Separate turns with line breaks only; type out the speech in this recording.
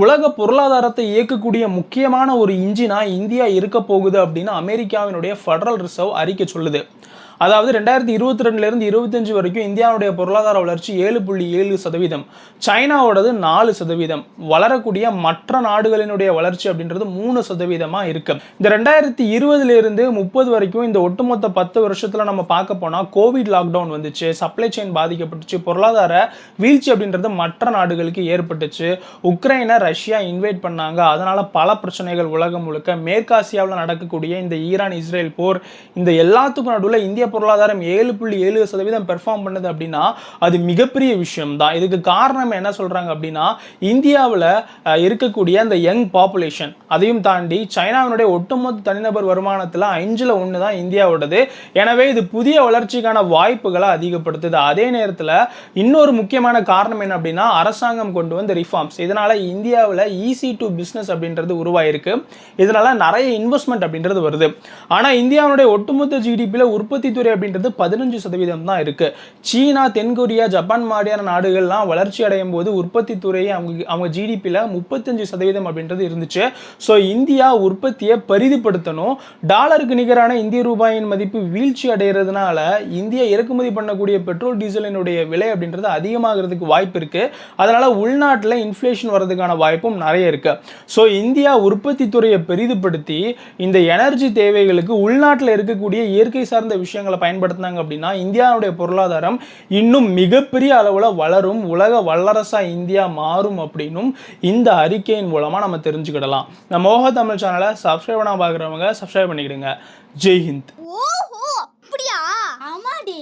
உலக பொருளாதாரத்தை இயக்கக்கூடிய முக்கியமான ஒரு இன்ஜினா இந்தியா இருக்க போகுது அப்படின்னு அமெரிக்காவினுடைய ஃபெடரல் ரிசர்வ் அறிக்கை சொல்லுது. அதாவது 2022லேருந்து 25 வரைக்கும் இந்தியாவுடைய பொருளாதார வளர்ச்சி 7.7%, சைனாவோடது 4%, வளரக்கூடிய மற்ற நாடுகளினுடைய வளர்ச்சி அப்படின்றது 3% இருக்கு. இந்த 2020லேருந்து 30 வரைக்கும் இந்த ஒட்டுமொத்த 10 வருஷத்துல நம்ம பார்க்க போனா கோவிட் லாக்டவுன் வந்துச்சு, சப்ளை செயின் பாதிக்கப்பட்டுச்சு, பொருளாதார வீழ்ச்சி அப்படின்றது மற்ற நாடுகளுக்கு ஏற்பட்டுச்சு, உக்ரைனை ரஷ்யா இன்வைட் பண்ணாங்க, அதனால பல பிரச்சனைகள் உலகம் முழுக்க, மேற்காசியாவில் நடக்கக்கூடிய இந்த ஈரான் இஸ்ரேல் போர், இந்த எல்லாத்துக்கும் நடுவில் இந்திய பொருளாதாரம் 7.7% பெர்ஃபார்ம் பண்ணுது அப்படின்னா அது மிகப்பெரிய விஷயம் தான். இதுக்கு காரணம் என்ன சொல்றாங்க அப்படின்னா, இந்தியாவில் இருக்கக்கூடிய அந்த யங் பாப்புலேஷன், அதையும் தாண்டி சைனாவினுடைய ஒட்டுமொத்த தனிநபர் வருமானத்தில் 5ல் 1 தான் இந்தியாவோடது. எனவே இது புதிய வளர்ச்சிக்கான வாய்ப்புகளை அதிகப்படுத்துது. அதே நேரத்தில் இன்னொரு முக்கியமான காரணம் என்ன அப்படின்னா, அரசாங்கம் கொண்டு வந்த ரிஃபார்ம்ஸ். இதனால இந்தியாவில் ஈஸி டு பிஸ்னஸ் அப்படின்றது உருவாயிருக்கு. இதனால நிறைய இன்வெஸ்ட்மெண்ட் அப்படின்றது வருது. ஆனால் இந்தியாவுடைய ஒட்டுமொத்த ஜிடிபியில் உற்பத்தி துறை அப்படின்றது 15% தான் இருக்கு. சீனா, தென்கொரியா, ஜப்பான் மாதிரியான நாடுகள்லாம் வளர்ச்சி அடையும் போது உற்பத்தி துறையை அவங்க ஜிடிபியில் 35% அப்படின்றது இருந்துச்சு. ஸோ இந்தியா உற்பத்தியை பரிதிப்படுத்தணும். டாலருக்கு நிகரான இந்திய ரூபாயின் மதிப்பு வீழ்ச்சி அடைகிறதுனால இந்தியா இறக்குமதி பண்ணக்கூடிய பெட்ரோல் டீசலினுடைய விலை அப்படின்றது அதிகமாகிறதுக்கு வாய்ப்பு இருக்கு. அதனால உள்நாட்டில் இன்ஃப்ளேஷன் வரதுக்கான வாய்ப்பும் நிறைய இருக்கு. ஸோ இந்தியா உற்பத்தி துறையை பெரிதுபடுத்தி இந்த எனர்ஜி தேவைகளுக்கு உள்நாட்டில் இருக்கக்கூடிய இயற்கை சார்ந்த விஷயங்களை பயன்படுத்தினாங்க அப்படின்னா இந்தியாவுடைய பொருளாதாரம் இன்னும் மிகப்பெரிய அளவுல வளரும், உலக வல்லரசா இந்தியா மாறும் அப்படின்னும் இந்த அறிக்கையின் மூலமா நம்ம தெரிஞ்சுக்கிடலாம். நம்ம மோக தமிழ் சேனலை சப்ஸ்கிரைப் பண்ண பார்க்குறவங்க சப்ஸ்கிரைப் பண்ணிக்கிடுங்க. ஜெய் ஹிந்த்.
ஓஹோ, அப்படியா? ஆமாடி.